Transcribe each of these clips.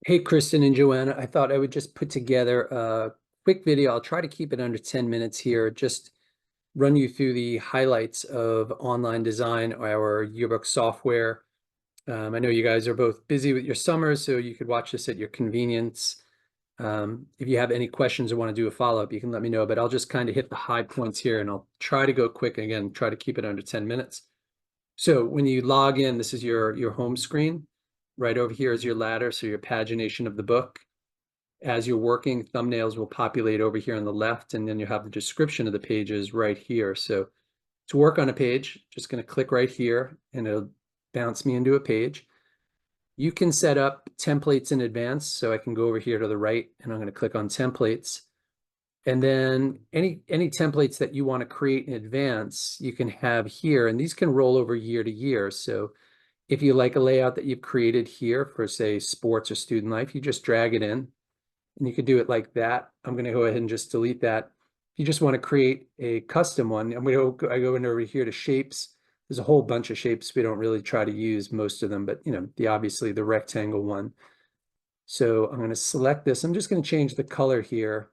Hey, Kristen and Joanna, I thought I would just put together a quick video. I'll try to keep it under 10 minutes here. Just run you through the highlights of online design, our yearbook software. I know you guys are both busy with your summers, so you could watch this at your convenience. If you have any questions or want to do a follow-up, you can let me know, but I'll just kind of hit the high points here and I'll try to go quick. Again, try to keep it under 10 minutes. So when you log in, this is your home screen. Right over here is your ladder, so your pagination of the book. As you're working, thumbnails will populate over here on the left, and then you have the description of the pages right here. So to work on a page, just going to click right here, and it'll bounce me into a page. You can set up templates in advance, so I can go over here to the right, and I'm going to click on templates. And then any templates that you want to create in advance, you can have here, and these can roll over year to year. So if you like a layout that you've created here for, say, sports or student life, you just drag it in, and you could do it like that. I'm going to go ahead and just delete that. If you just want to create a custom one, I go in over here to shapes. There's a whole bunch of shapes. We don't really try to use most of them, but obviously the rectangle one. So I'm going to select this. I'm just going to change the color here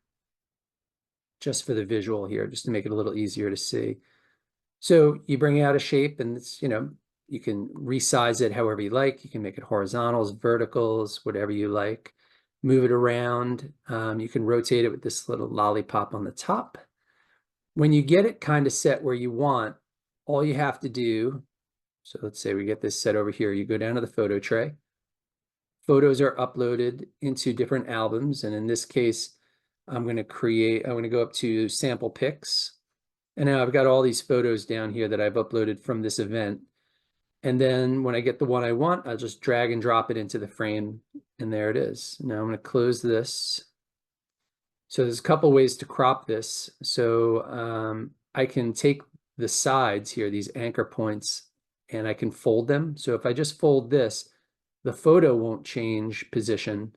just for the visual here, just to make it a little easier to see. So you bring out a shape, and it's, you can resize it however you like. You can make it horizontals, verticals, whatever you like. Move it around. You can rotate it with this little lollipop on the top. When you get it kind of set where you want, all you have to do, so let's say we get this set over here, you go down to the photo tray. Photos are uploaded into different albums, and in this case, I'm going to go up to sample pics. And now I've got all these photos down here that I've uploaded from this event. And then when I get the one I want, I'll just drag and drop it into the frame, and there it is. Now I'm going to close this. So there's a couple ways to crop this. So I can take the sides here, these anchor points, and I can fold them. So if I just fold this, the photo won't change position.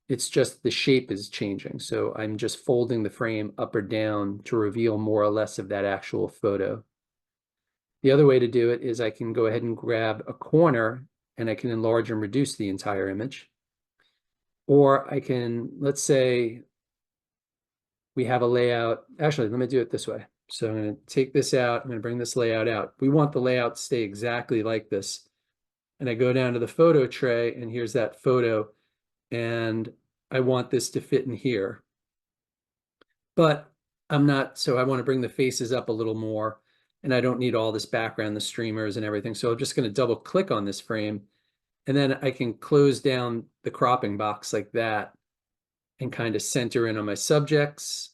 It's just the shape is changing. So I'm just folding the frame up or down to reveal more or less of that actual photo. The other way to do it is I can go ahead and grab a corner, and I can enlarge and reduce the entire image. Or I can, let's say we have a layout. Actually, let me do it this way. So I'm going to take this out. I'm going to bring this layout out. We want the layout to stay exactly like this. And I go down to the photo tray, and here's that photo. And I want this to fit in here. But I'm not, so I want to bring the faces up a little more, and I don't need all this background, the streamers and everything. So I'm just going to double click on this frame, and then I can close down the cropping box like that and kind of center in on my subjects.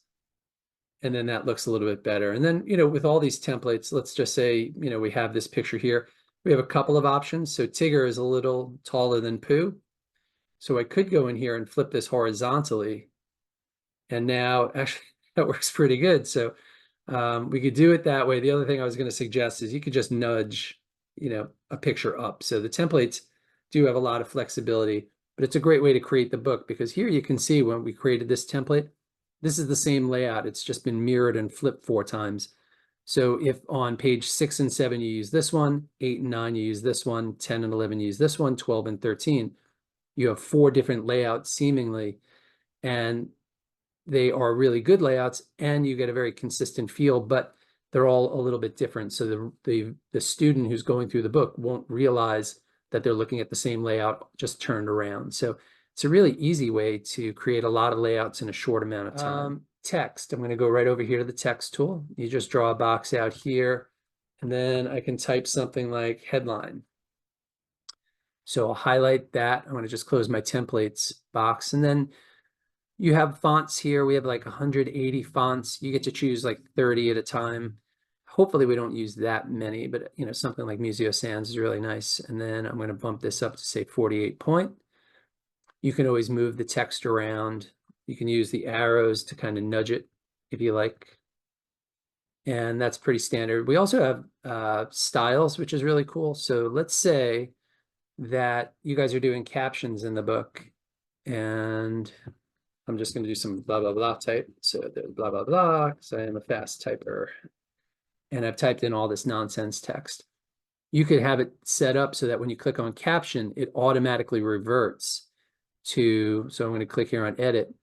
And then that looks a little bit better. And then, with all these templates, let's just say, we have this picture here. We have a couple of options. So Tigger is a little taller than Pooh. So I could go in here and flip this horizontally. And now actually that works pretty good. So we could do it that way. The other thing I was going to suggest is you could just nudge, a picture up. So the templates do have a lot of flexibility, but it's a great way to create the book, because here you can see when we created this template, this is the same layout. It's just been mirrored and flipped 4 times. So if on page 6 and 7, you use this one, 8 and 9, you use this one, 10 and 11, you use this one, 12 and 13, you have 4 different layouts seemingly, and they are really good layouts, and you get a very consistent feel, but they're all a little bit different. So the student who's going through the book won't realize that they're looking at the same layout just turned around. So it's a really easy way to create a lot of layouts in a short amount of time. Text, I'm going to go right over here to the text tool. You just draw a box out here, and then I can type something like headline. So I'll highlight that. I'm going to just close my templates box, and then you have fonts here. We have like 180 fonts. You get to choose like 30 at a time. Hopefully we don't use that many, but something like Museo Sans is really nice. And then I'm going to bump this up to say 48 point. You can always move the text around. You can use the arrows to kind of nudge it if you like. And that's pretty standard. We also have styles, which is really cool. So let's say that you guys are doing captions in the book, and I'm just going to do some blah, blah, blah type. So there's blah, blah, blah, because I am a fast typer. And I've typed in all this nonsense text. You could have it set up so that when you click on caption, it automatically reverts so I'm going to click here on edit.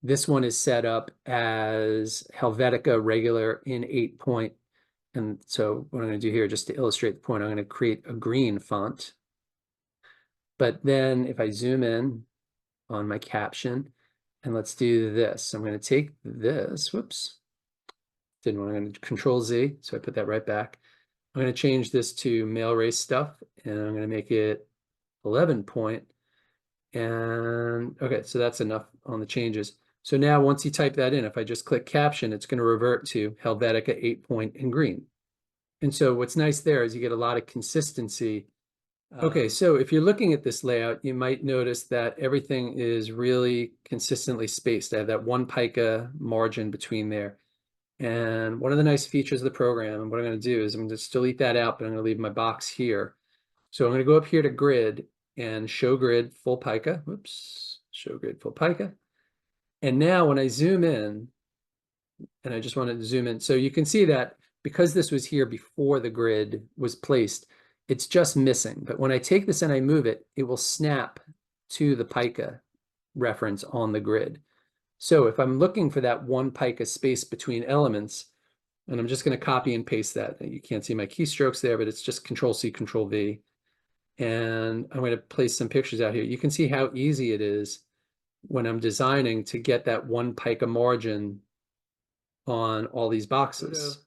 This one is set up as Helvetica regular in 8-point. And so what I'm going to do here, just to illustrate the point, I'm going to create a green font. But then if I zoom in on my caption, and let's do this. I'm going to take this, whoops, didn't want to, I'm going to Control Z, so I put that right back. I'm going to change this to male race stuff, and I'm going to make it 11-point. And okay, so that's enough on the changes. So now once you type that in, if I just click caption, it's going to revert to Helvetica 8-point in green. And so what's nice there is you get a lot of consistency. Okay, so if you're looking at this layout, you might notice that everything is really consistently spaced. I have that 1 pica margin between there. And one of the nice features of the program, and what I'm going to do is I'm going to just delete that out, but I'm going to leave my box here. So I'm going to go up here to grid and show grid full pica. Whoops, show grid full pica. And now when I zoom in, and I just wanted to zoom in, so you can see that because this was here before the grid was placed, it's just missing. But when I take this and I move it, it will snap to the pica reference on the grid. So if I'm looking for that 1 pica space between elements, and I'm just going to copy and paste that. You can't see my keystrokes there, but it's just Control C, Control V. And I'm going to place some pictures out here. You can see how easy it is when I'm designing to get that 1 pica margin on all these boxes.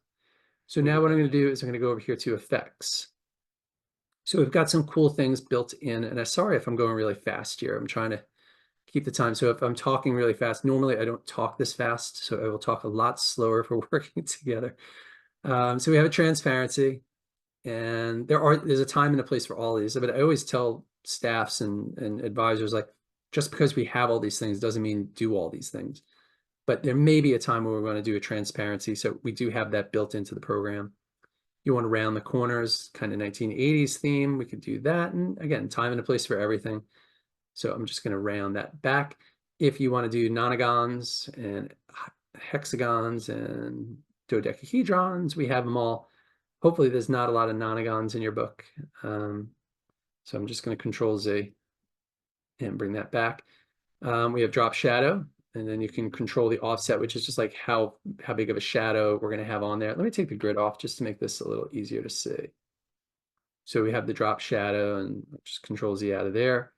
So now what I'm going to do is I'm going to go over here to effects. So we've got some cool things built in, and I'm sorry if I'm going really fast here. I'm trying to keep the time. So if I'm talking really fast, normally I don't talk this fast, so I will talk a lot slower if we're working together. So we have a transparency, and there's a time and a place for all these. But I always tell staffs and advisors, like, just because we have all these things doesn't mean do all these things. But there may be a time where we're going to do a transparency, so we do have that built into the program. You want to round the corners, kind of 1980s theme, we could do that. And again, time and a place for everything. So I'm just going to round that back. If you want to do nonagons and hexagons and dodecahedrons, we have them all. Hopefully there's not a lot of nonagons in your book. So I'm just going to Control Z and bring that back. We have drop shadow, and then you can control the offset, which is just like how big of a shadow we're going to have on there. Let me take the grid off just to make this a little easier to see. So we have the drop shadow, and just Control Z out of there.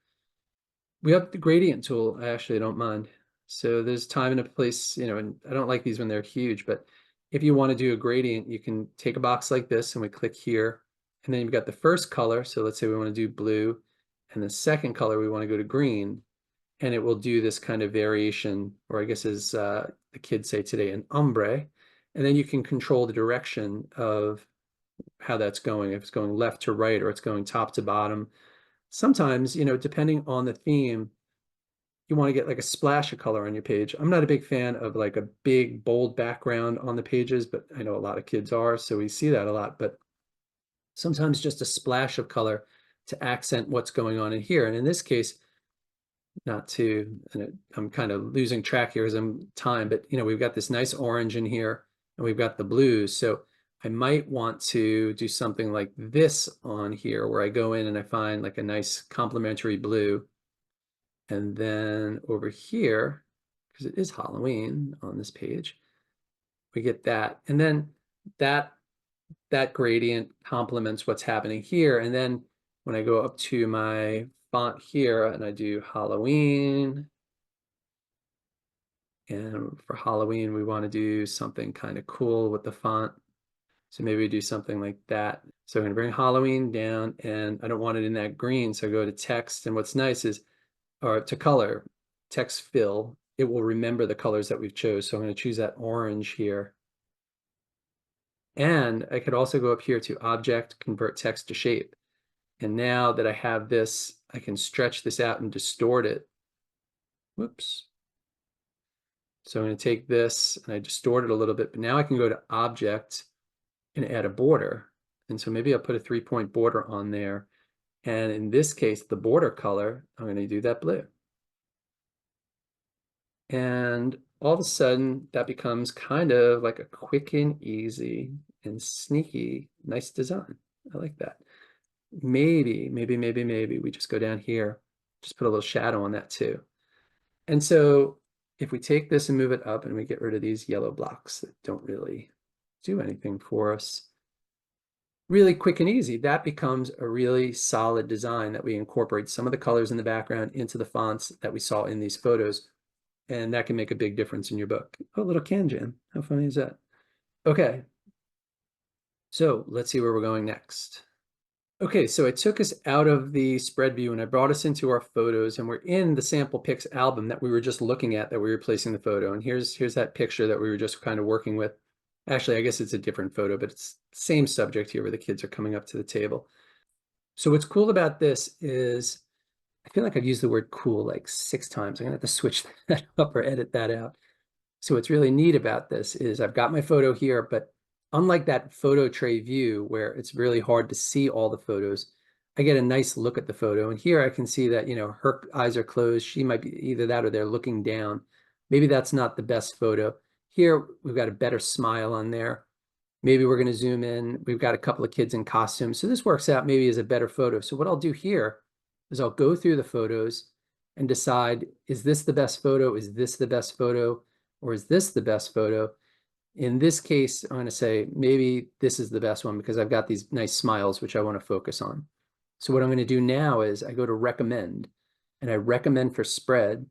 We have the gradient tool. I actually don't mind. So there's time and a place, and I don't like these when they're huge, but if you want to do a gradient, you can take a box like this and we click here, and then you've got the first color. So let's say we want to do blue, and the second color we want to go to green, and it will do this kind of variation, or I guess as the kids say today, an ombre. And then you can control the direction of how that's going, if it's going left to right or it's going top to bottom. Sometimes, depending on the theme, you want to get like a splash of color on your page. I'm not a big fan of like a big, bold background on the pages, but I know a lot of kids are, so we see that a lot. But sometimes just a splash of color to accent what's going on in here. And in this case, I'm kind of losing track here as I'm time, but we've got this nice orange in here, and we've got the blues. So I might want to do something like this on here, where I go in and I find like a nice complementary blue. And then over here, because it is Halloween on this page, we get that. And then that gradient complements what's happening here. And then when I go up to my font here and I do Halloween, and for Halloween, we want to do something kind of cool with the font. So maybe we do something like that. So I'm going to bring Halloween down, and I don't want it in that green. So I go to text, and what's nice is, or to color, text fill, it will remember the colors that we've chose. So I'm going to choose that orange here. And I could also go up here to object, convert text to shape. And now that I have this, I can stretch this out and distort it. Whoops. So I'm going to take this and I distort it a little bit, but now I can go to object and add a border. And so maybe I'll put a 3-point border on there. And in this case, the border color, I'm going to do that blue. And all of a sudden, that becomes kind of like a quick and easy and sneaky, nice design. I like that. Maybe we just go down here Just put a little shadow on that too. And so if we take this and move it up and we get rid of these yellow blocks that don't really do anything for us, really quick and easy, that becomes a really solid design that we incorporate some of the colors in the background into the fonts that we saw in these photos. And that can make a big difference in your book. Oh, little can jam. How funny is that? Okay. So let's see where we're going next. Okay, so I took us out of the spread view and I brought us into our photos, and we're in the sample pics album that we were just looking at, that we were placing the photo. And here's that picture that we were just kind of working with. Actually, I guess it's a different photo, but it's the same subject here where the kids are coming up to the table. So what's cool about this is, I feel like I've used the word cool like 6 times. I'm gonna have to switch that up or edit that out. So what's really neat about this is I've got my photo here, but unlike that photo tray view where it's really hard to see all the photos, I get a nice look at the photo. And here I can see that, you know, her eyes are closed. She might be either that or they're looking down. Maybe that's not the best photo. Here, we've got a better smile on there. Maybe we're going to zoom in. We've got a couple of kids in costumes. So this works out maybe as a better photo. So what I'll do here is I'll go through the photos and decide, is this the best photo? Is this the best photo? Or is this the best photo? In this case, I'm going to say maybe this is the best one because I've got these nice smiles, which I want to focus on. So what I'm going to do now is I go to recommend and I recommend for spread.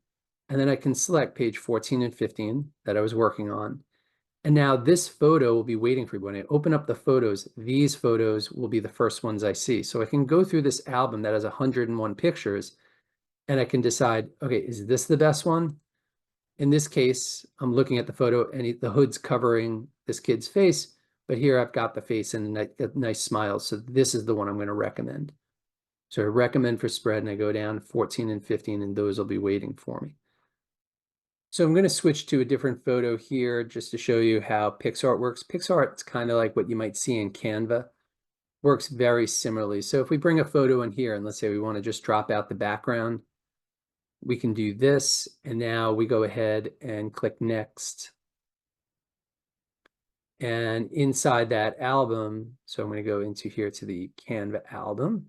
And then I can select page 14 and 15 that I was working on. And now this photo will be waiting for me. When I open up the photos, these photos will be the first ones I see. So I can go through this album that has 101 pictures and I can decide, okay, is this the best one? In this case, I'm looking at the photo and the hood's covering this kid's face, but here I've got the face and a nice smile. So this is the one I'm going to recommend. So I recommend for spread and I go down 14 and 15 and those will be waiting for me. So I'm going to switch to a different photo here just to show you how PixArt works. PixArt's kind of like what you might see in Canva. Works very similarly. So if we bring a photo in here and let's say we want to just drop out the background, we can do this, and now we go ahead and click next. And inside that album, so I'm going to go into here to the Canva album.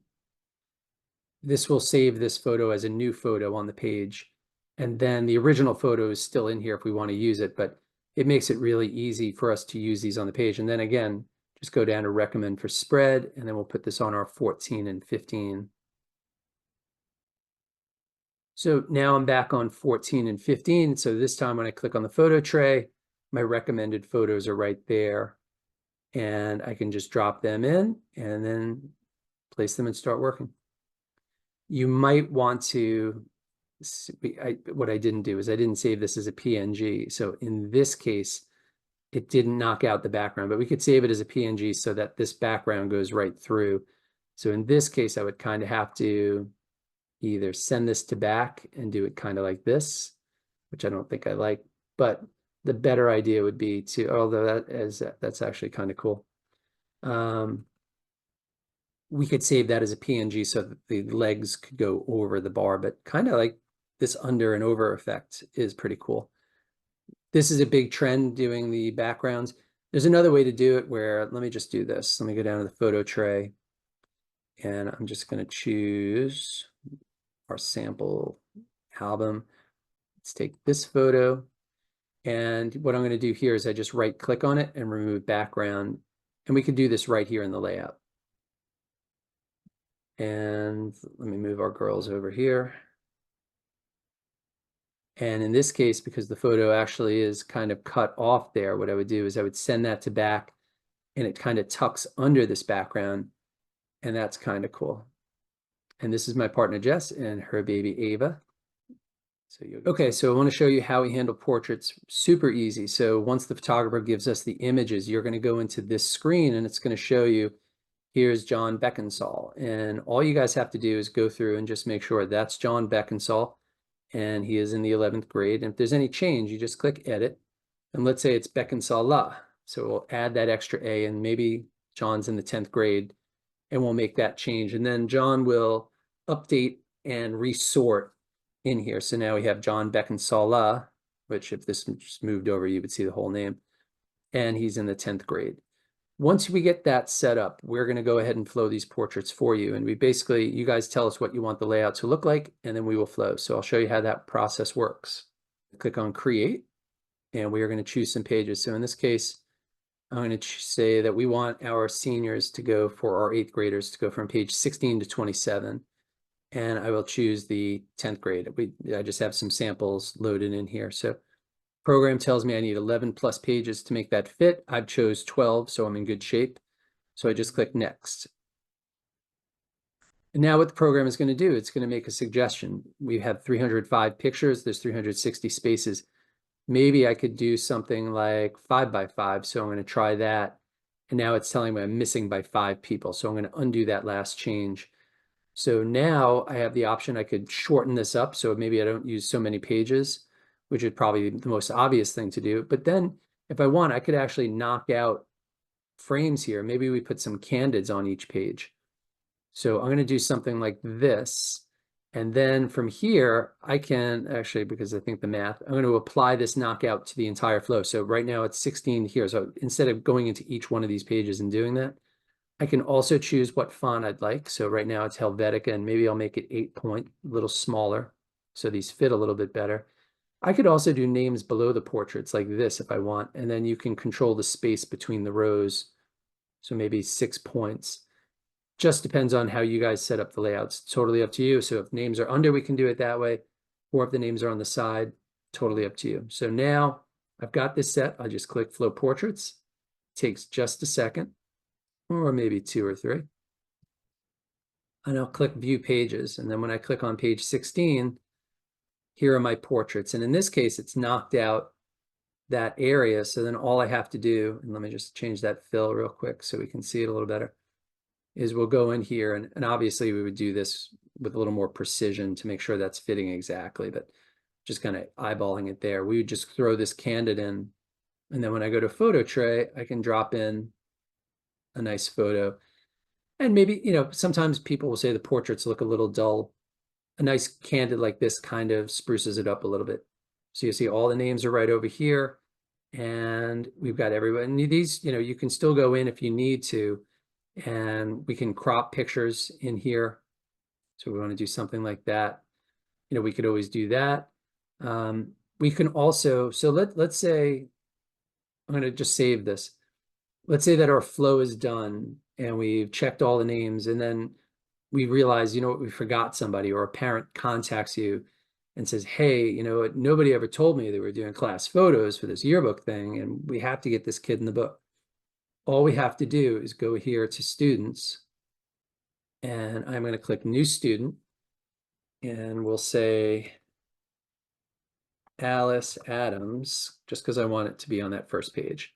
This will save this photo as a new photo on the page. And then the original photo is still in here if we want to use it, but it makes it really easy for us to use these on the page. And then again, just go down to recommend for spread, and then we'll put this on our 14 and 15. So now I'm back on 14 and 15. So this time when I click on the photo tray, my recommended photos are right there. And I can just drop them in and then place them and start working. You might want to, what I didn't do is I didn't save this as a PNG. So in this case, it didn't knock out the background, but we could save it as a PNG so that this background goes right through. So in this case, I would kind of have to either send this to back and do it kind of like this, which I don't think I like, but the better idea would be to, although that's actually kind of cool. We could save that as a PNG so that the legs could go over the bar, but kind of like this under and over effect is pretty cool. This is a big trend doing the backgrounds. There's another way to do it where, let me just do this. Let me go down to the photo tray and I'm just going to choose our sample album. Let's take this photo. And what I'm going to do here is I just right click on it and remove background. And we could do this right here in the layout. And let me move our girls over here. And in this case, because the photo actually is kind of cut off there, what I would do is I would send that to back and it kind of tucks under this background. And that's kind of cool. And this is my partner, Jess, and her baby, Ava. Okay, so I want to show you how we handle portraits. Super easy. So once the photographer gives us the images, you're going to go into this screen and it's going to show you, here's John Beckinsale. And all you guys have to do is go through and just make sure that's John Beckinsale. And he is in the 11th grade. And if there's any change, you just click edit. And let's say it's Beckinsale. So we'll add that extra A and maybe John's in the 10th grade and we'll make that change. And then John will update and resort in here. So now we have John Beckinsale, which if this just moved over, you would see the whole name. And he's in the 10th grade. Once we get that set up, we're going to go ahead and flow these portraits for you. And you guys tell us what you want the layout to look like, and then we will flow. So I'll show you how that process works. Click on Create, and we are going to choose some pages. So in this case, I'm going to say that we want our seniors to go, for our 8th graders, to go from page 16 to 27. And I will choose the 10th grade. I just have some samples loaded in here. So program tells me I need 11 plus pages to make that fit. I've chose 12, so I'm in good shape. So I just click Next. And now what the program is going to do, it's going to make a suggestion. We have 305 pictures. There's 360 spaces. Maybe I could do something like 5 by 5. So I'm going to try that. And now it's telling me I'm missing by 5 people. So I'm going to undo that last change. So now I have the option, I could shorten this up. So maybe I don't use so many pages, which is probably the most obvious thing to do. But then if I want, I could actually knock out frames here. Maybe we put some candids on each page. So I'm going to do something like this. And then from here, I can actually, because I think the math, I'm going to apply this knockout to the entire flow. So right now it's 16 here. So instead of going into each one of these pages and doing that, I can also choose what font I'd like. So right now it's Helvetica, and maybe I'll make it 8 point, a little smaller, so these fit a little bit better. I could also do names below the portraits like this if I want, and then you can control the space between the rows. So maybe 6 points. Just depends on how you guys set up the layouts. Totally up to you. So if names are under, we can do it that way. Or if the names are on the side, totally up to you. So now I've got this set. I just click Flow Portraits. It takes just a second, or maybe 2 or 3. And I'll click View Pages. And then when I click on page 16, here are my portraits. And in this case, it's knocked out that area. So then all I have to do, and let me just change that fill real quick so we can see it a little better, is we'll go in here, and obviously we would do this with a little more precision to make sure that's fitting exactly, but just kind of eyeballing it there. We would just throw this candid in, and then when I go to photo tray, I can drop in a nice photo. And maybe, sometimes people will say the portraits look a little dull. A nice candid like this kind of spruces it up a little bit. So you see all the names are right over here, and we've got everyone. And these, you can still go in if you need to, and we can crop pictures in here. So we want to do something like that. We could always do that. We can also, so let's say, I'm going to just save this. Let's say that our flow is done and we've checked all the names, and then we realize, we forgot somebody, or a parent contacts you and says, hey, nobody ever told me they were doing class photos for this yearbook thing, and we have to get this kid in the book. All we have to do is go here to Students, and I'm going to click New Student, and we'll say Alice Adams, just because I want it to be on that first page.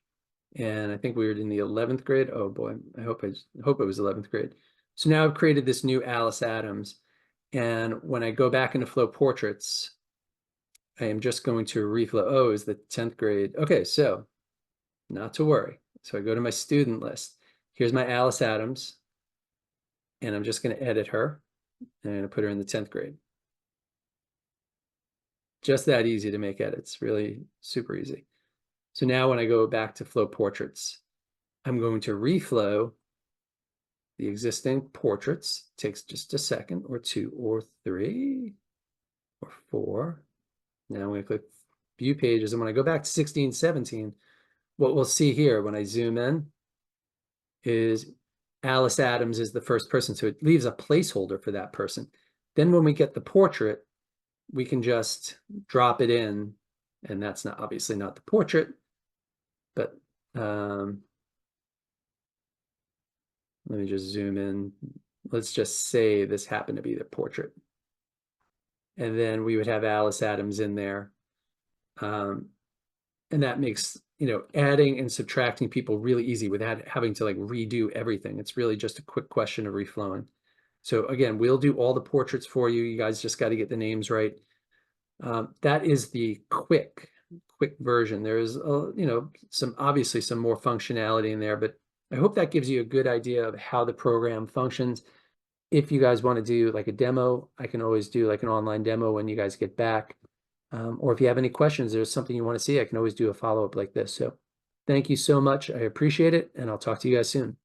And I think we were in the 11th grade. Oh boy, I hope it was 11th grade. So now I've created this new Alice Adams. And when I go back into Flow Portraits, I am just going to reflow. Oh, is the 10th grade. Okay, so not to worry. So I go to my student list. Here's my Alice Adams. And I'm just going to edit her. And I'm going to put her in the 10th grade. Just that easy to make edits. Really super easy. So now when I go back to Flow Portraits, I'm going to reflow the existing portraits. It takes just a second or 2 or 3 or 4. Now I'm going to click View Pages. And when I go back to 16, 17, what we'll see here when I zoom in is Alice Adams is the first person. So it leaves a placeholder for that person. Then when we get the portrait, we can just drop it in. And that's not obviously not the portrait, but let me just zoom in. Let's just say this happened to be the portrait. And then we would have Alice Adams in there. And that makes, adding and subtracting people really easy without having to redo everything. It's really just a quick question of reflowing. So again, we'll do all the portraits for you. You guys just got to get the names right. That is the quick version. There's, obviously some more functionality in there, but I hope that gives you a good idea of how the program functions. If you guys want to do a demo, I can always do an online demo when you guys get back. Or if you have any questions, there's something you want to see, I can always do a follow-up like this. So Thank you so much. I appreciate it, and I'll talk to you guys soon.